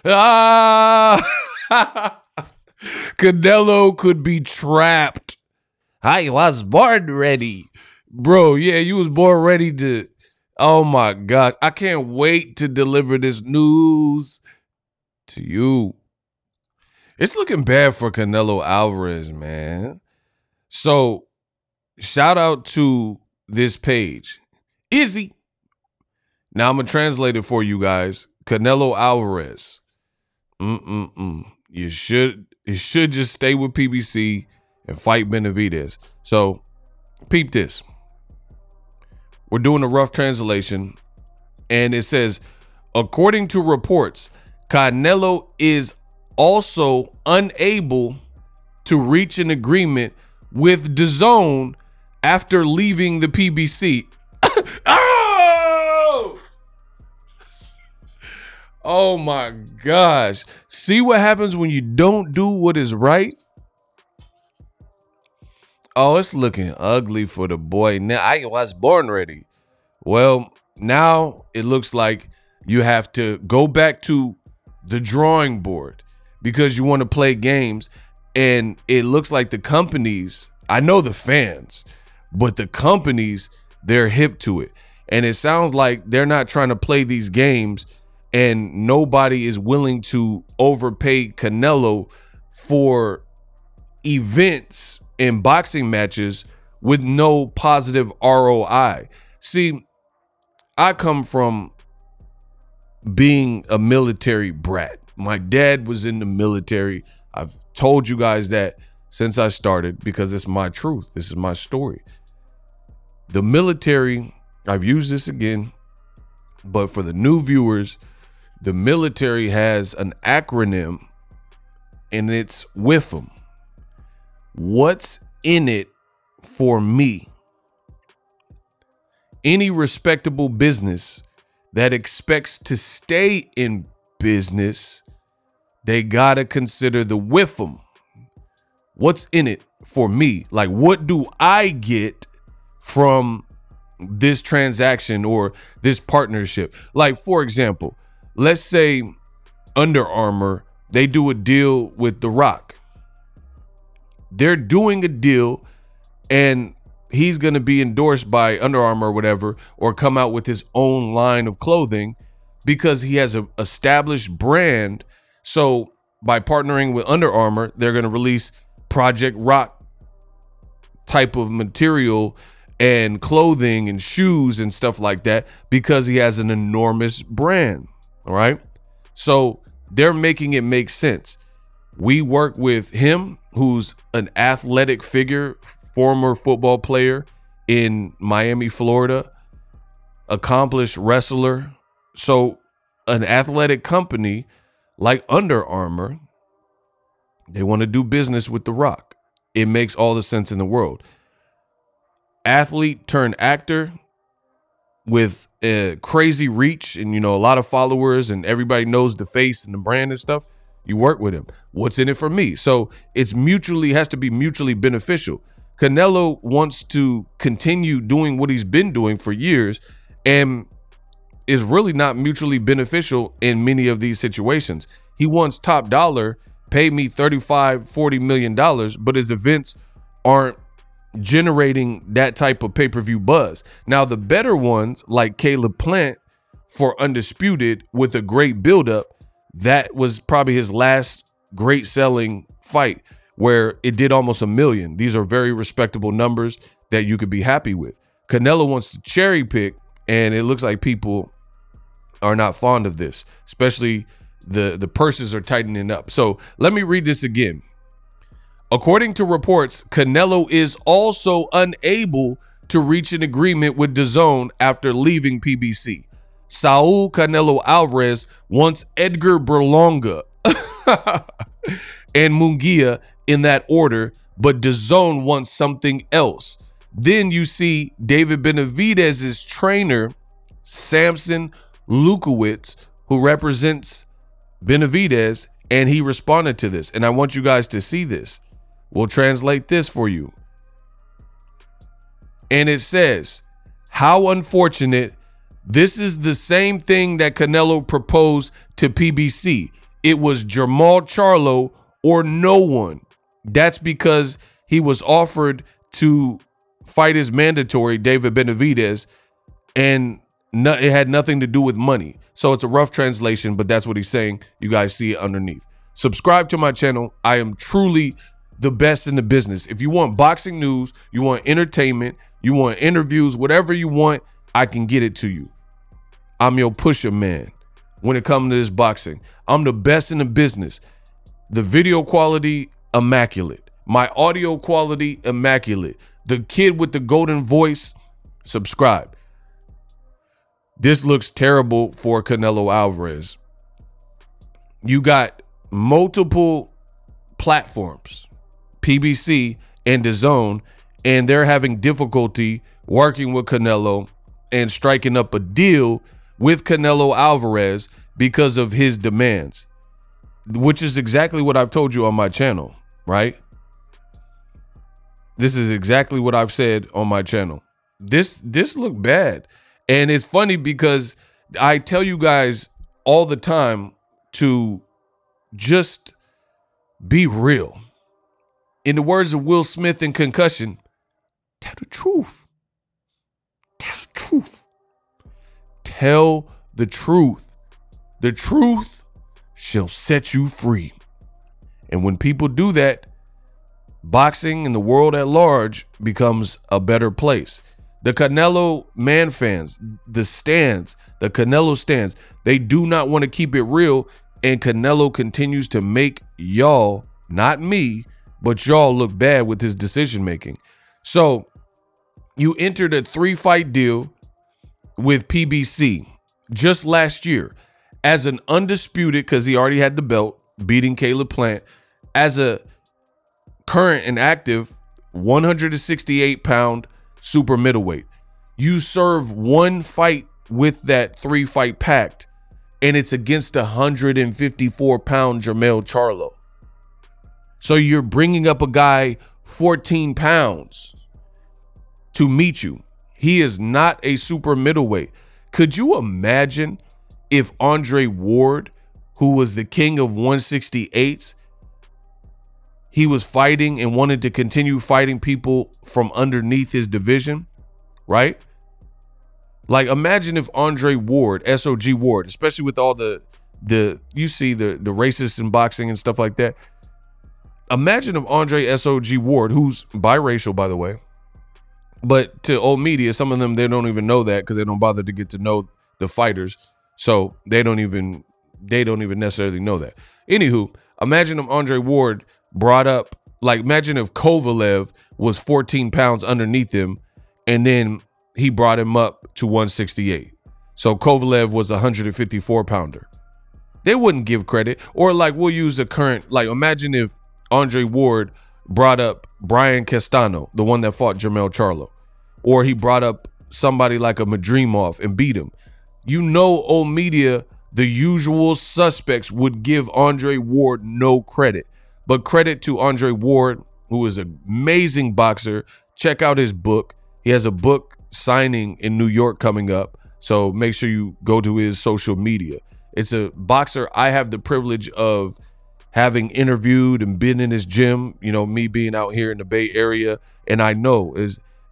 Ah, Canelo could be trapped. I was born ready. Bro, yeah, you was born ready to. Oh my God. I can't wait to deliver this news to you. It's looking bad for Canelo Alvarez, man. So, shout out to this page. Izzy. Now I'm going to translate it for you guys. Canelo Alvarez. You should just stay with PBC and fight Benavidez. So, peep this. We're doing a rough translation, and it says, according to reports, Canelo is also unable to reach an agreement with DAZN after leaving the PBC. Oh my gosh. See what happens when you don't do what is right? Oh, it's looking ugly for the boy. Now, I was born ready. Well, now it looks like you have to go back to the drawing board because you want to play games. And it looks like the companies, I know the fans, but the companies, they're hip to it. And it sounds like they're not trying to play these games, and nobody is willing to overpay Canelo for events in boxing matches with no positive ROI. See, I come from being a military brat. My dad was in the military. I've told you guys that since I started because it's my truth. This is my story. The military, I've used this again, but for the new viewers, the military has an acronym, and it's WIFM. What's in it for me? Any respectable business that expects to stay in business, they gotta consider the WIFM. What's in it for me? Like, what do I get from this transaction or this partnership? Like, for example, let's say Under Armour, they do a deal with The Rock. They're doing a deal, and he's going to be endorsed by Under Armour or whatever, or come out with his own line of clothing because he has an established brand. So by partnering with Under Armour, they're going to release Project Rock type of material and clothing and shoes and stuff like that because he has an enormous brand. All right. So they're making it make sense. We work with him, who's an athletic figure, former football player in Miami, Florida, accomplished wrestler. So an athletic company like Under Armour, they want to do business with The Rock. It makes all the sense in the world. Athlete turned actor with a crazy reach and, you know, a lot of followers, and everybody knows the face and the brand and stuff. You work with him. What's in it for me? So it's has to be mutually beneficial. Canelo wants to continue doing what he's been doing for years and is really not mutually beneficial in many of these situations. He wants top dollar, pay me $35-40 million, but his events aren't generating that type of pay-per-view buzz. Now, the better ones like Caleb Plant for Undisputed with a great buildup, that was probably his last great selling fight where it did almost $1 million. These are very respectable numbers that you could be happy with. Canelo wants to cherry pick, and it looks like people are not fond of this, especially the purses are tightening up. So let me read this again. According to reports, Canelo is also unable to reach an agreement with DAZN after leaving PBC. Saul Canelo Alvarez wants Edgar Berlanga and Munguia in that order, but DAZN wants something else. Then you see David Benavidez's trainer, Samson Lukowitz, who represents Benavidez, and he responded to this. And I want you guys to see this. We'll translate this for you. And it says, how unfortunate. This is the same thing that Canelo proposed to PBC. it was Jermall Charlo or no one. That's because he was offered to fight his mandatory, David Benavidez, and it had nothing to do with money. So it's a rough translation, but that's what he's saying. You guys see it underneath. Subscribe to my channel. I am truly the best in the business. If you want boxing news, you want entertainment, you want interviews, whatever you want, I can get it to you. I'm your pusher man when it comes to this boxing. I'm the best in the business. The video quality, immaculate. My audio quality, immaculate. The kid with the golden voice, subscribe. This looks terrible for Canelo Alvarez. You got multiple platforms, PBC and DAZN, and they're having difficulty working with Canelo and striking up a deal with Canelo Alvarez because of his demands, which is exactly what I've told you on my channel, right? This is exactly what I've said on my channel. This looked bad. And it's funny because I tell you guys all the time to just be real. In the words of Will Smith in Concussion, tell the truth. Tell the truth. Tell the truth. The truth shall set you free. And when people do that, boxing and the world at large becomes a better place. The Canelo man fans, the stands, the Canelo stands, they do not want to keep it real, and Canelo continues to make y'all, not me, but y'all look bad with his decision making. So you entered a 3-fight deal with PBC just last year as an undisputed, because he already had the belt, beating Caleb Plant, as a current and active 168-pound super middleweight. You serve one fight with that 3-fight pact, and it's against a 154-pound Jermall Charlo. So you're bringing up a guy 14 pounds to meet you. He is not a super middleweight. Could you imagine if Andre Ward, who was the king of 168s, he was fighting and wanted to continue fighting people from underneath his division, right? Like, imagine if Andre Ward, SOG Ward, especially with all the you see the racists in boxing and stuff like that. Imagine if Andre SOG Ward, who's biracial, by the way, but to old media, some of them, they don't even know that because they don't bother to get to know the fighters. So they don't even necessarily know that. Anywho, imagine if Andre Ward brought up, like, imagine if Kovalev was 14 pounds underneath him and then he brought him up to 168. So Kovalev was a 154 pounder. They wouldn't give credit. Or, like, we'll use a current, like, imagine if Andre Ward brought up Brian Castano, the one that fought Jermall Charlo, or he brought up somebody like a Madrimov and beat him. You know, old media, the usual suspects would give Andre Ward no credit. But credit to Andre Ward, who is an amazing boxer. Check out his book. He has a book signing in New York coming up. So make sure you go to his social media. It's a boxer I have the privilege of having interviewed and been in his gym, you know, me being out here in the Bay Area. And I know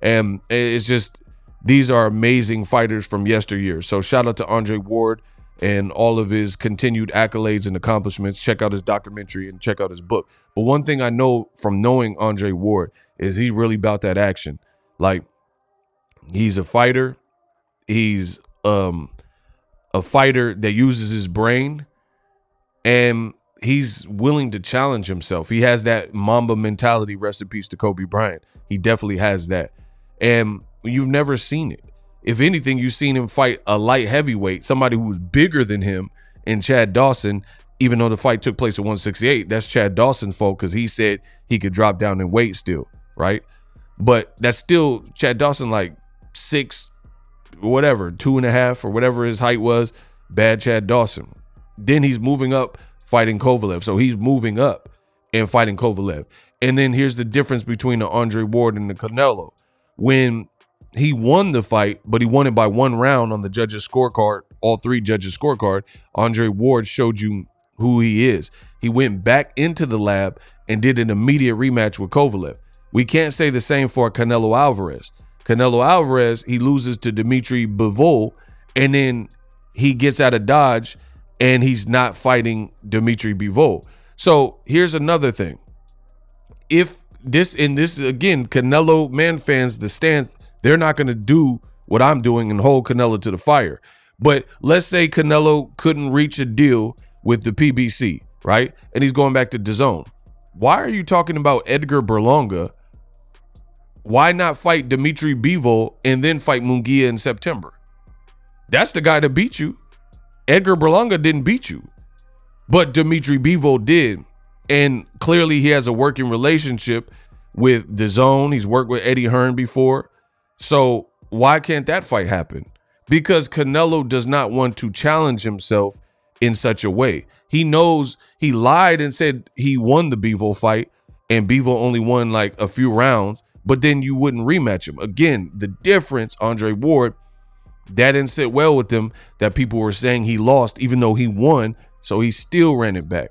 and it's just, these are amazing fighters from yesteryear. So shout out to Andre Ward and all of his continued accolades and accomplishments. Check out his documentary and check out his book. But one thing I know from knowing Andre Ward is he really about that action. Like, he's a fighter. He's a fighter that uses his brain, and he's willing to challenge himself. He has that Mamba mentality. Rest in peace to Kobe Bryant. He definitely has that. And you've never seen it. If anything, you've seen him fight a light heavyweight, somebody who was bigger than him, in Chad Dawson, even though the fight took place at 168. That's Chad Dawson's fault because he said he could drop down in weight still, right? But that's still Chad Dawson, like 6, whatever, 2.5 or whatever his height was. Bad Chad Dawson. Then he's moving up fighting Kovalev. So he's moving up and fighting Kovalev. And then here's the difference between the Andre Ward and the Canelo. When he won the fight, but he won it by 1 round on the judges' scorecard, all 3 judges' scorecard, Andre Ward showed you who he is. He went back into the lab and did an immediate rematch with Kovalev. We can't say the same for Canelo Alvarez. Canelo Alvarez, he loses to Dimitri Bivol, and then he gets out of Dodge, and he's not fighting Dimitri Bivol. So here's another thing. If this, and this again, Canelo man fans, the stance, they're not going to do what I'm doing and hold Canelo to the fire. But let's say Canelo couldn't reach a deal with the PBC, right? And he's going back to DAZN. Why are you talking about Edgar Berlanga? Why not fight Dimitri Bivol and then fight Munguia in September? That's the guy that beat you. Edgar Berlanga didn't beat you, but Dimitri Bivol did. And clearly he has a working relationship with DAZN. He's worked with Eddie Hearn before. So why can't that fight happen? Because Canelo does not want to challenge himself in such a way. He knows he lied and said he won the Bivol fight, and Bivol only won like a few rounds, but then you wouldn't rematch him. Again, the difference, Andre Ward, that didn't sit well with him, that people were saying he lost even though he won, so he still ran it back.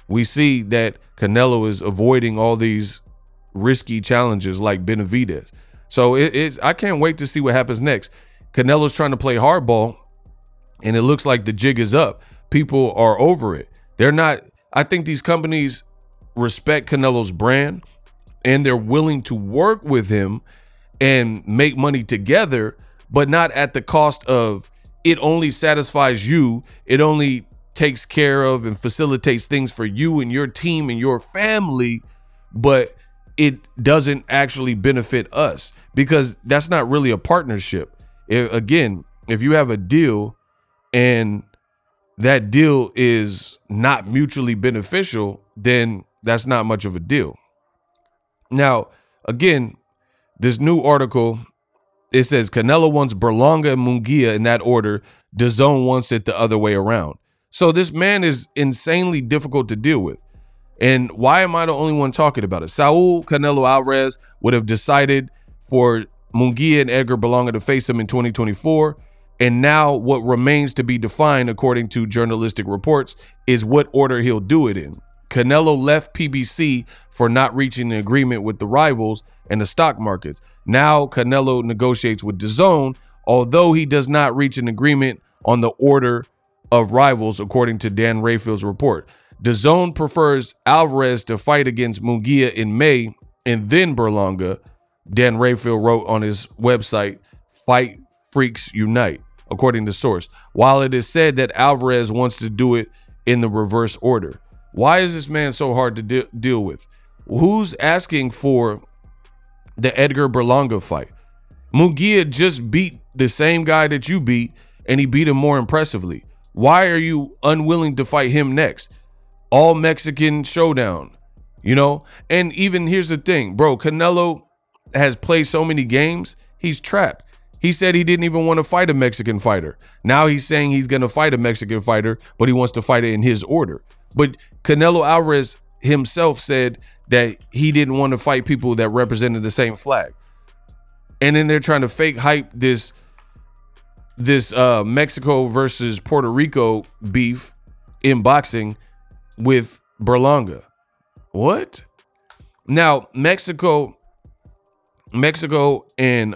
We see that Canelo is avoiding all these risky challenges like Benavidez. So I can't wait to see what happens next. Canelo's trying to play hardball, and it looks like the jig is up. People are over it. They're not. I think these companies respect Canelo's brand, and they're willing to work with him and make money together, but not at the cost of it only satisfies you. It only takes care of and facilitates things for you and your team and your family, but it doesn't actually benefit us, because that's not really a partnership. If you have a deal and that deal is not mutually beneficial, then that's not much of a deal. Now, again, this new article, it says Canelo wants Berlanga and Munguia in that order. DAZN wants it the other way around. So this man is insanely difficult to deal with. And why am I the only one talking about it? Saul Canelo Alvarez would have decided for Munguia and Edgar Berlanga to face him in 2024. And now what remains to be defined, according to journalistic reports, is what order he'll do it in. Canelo left PBC for not reaching an agreement with the rivals and the stock markets. Now Canelo negotiates with DAZN, although he does not reach an agreement on the order of rivals, according to Dan Rayfield's report. DAZN prefers Alvarez to fight against Munguia in May and then Berlanga, Dan Rayfield wrote on his website, Fight Freaks Unite, according to source, while it is said that Alvarez wants to do it in the reverse order. Why is this man so hard to deal with? Who's asking for the Edgar Berlanga fight? Munguia just beat the same guy that you beat, and he beat him more impressively. Why are you unwilling to fight him next? All Mexican showdown, you know? And even here's the thing, bro, Canelo has played so many games, he's trapped. He said he didn't even want to fight a Mexican fighter. Now he's saying he's going to fight a Mexican fighter, but he wants to fight it in his order. But Canelo Alvarez himself said that he didn't want to fight people that represented the same flag. And then they're trying to fake hype this Mexico versus Puerto Rico beef in boxing with Berlanga. What? Now, Mexico and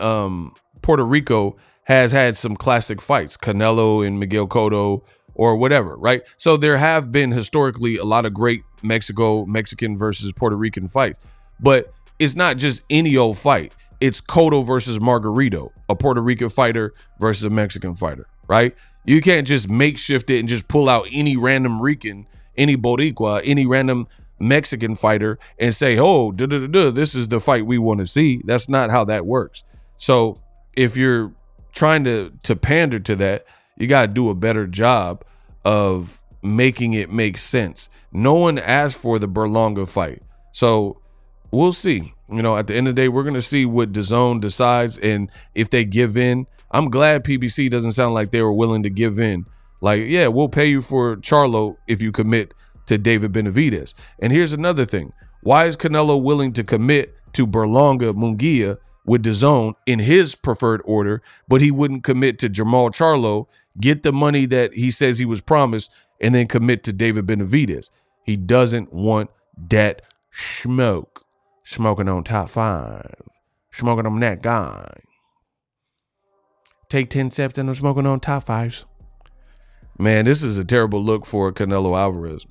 Puerto Rico has had some classic fights, Canelo and Miguel Cotto or whatever, right? So there have been historically a lot of great Mexican versus Puerto Rican fights, but it's not just any old fight. It's Cotto versus Margarito, a Puerto Rican fighter versus a Mexican fighter, right? You can't just makeshift it and just pull out any random Rican, any Boricua, any random Mexican fighter and say, oh, this is the fight we want to see. That's not how that works. So if you're trying to pander to that, you got to do a better job of making it make sense. No one asked for the Berlanga fight. So we'll see. You know, at the end of the day, we're going to see what DAZN decides, and if they give in. I'm glad PBC doesn't sound like they were willing to give in. Like, yeah, we'll pay you for Charlo if you commit to David Benavidez. And here's another thing. Why is Canelo willing to commit to Berlanga Munguia with DAZN in his preferred order, but he wouldn't commit to Jamal Charlo, get the money that he says he was promised, and then commit to David Benavidez. He doesn't want that smoke. Smoking on top 5. Smoking on that guy. Take 10 steps and I'm smoking on top 5s. Man, this is a terrible look for Canelo Alvarez.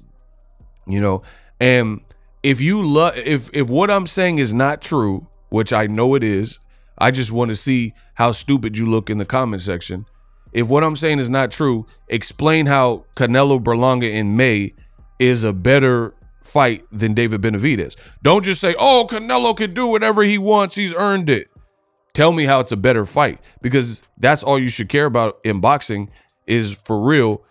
You know, and if what I'm saying is not true, which I know it is, I just want to see how stupid you look in the comment section. If what I'm saying is not true, explain how Canelo Berlanga in May is a better fight than David Benavidez. Don't just say, oh, Canelo can do whatever he wants. He's earned it. Tell me how it's a better fight, because that's all you should care about in boxing is, for real,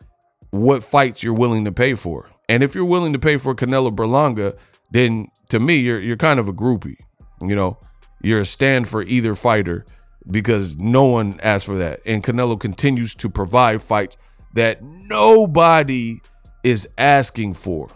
what fights you're willing to pay for. And if you're willing to pay for Canelo Berlanga, then to me, you're kind of a groupie. You know, you're a stand for either fighter, because no one asked for that. And Canelo continues to provide fights that nobody is asking for.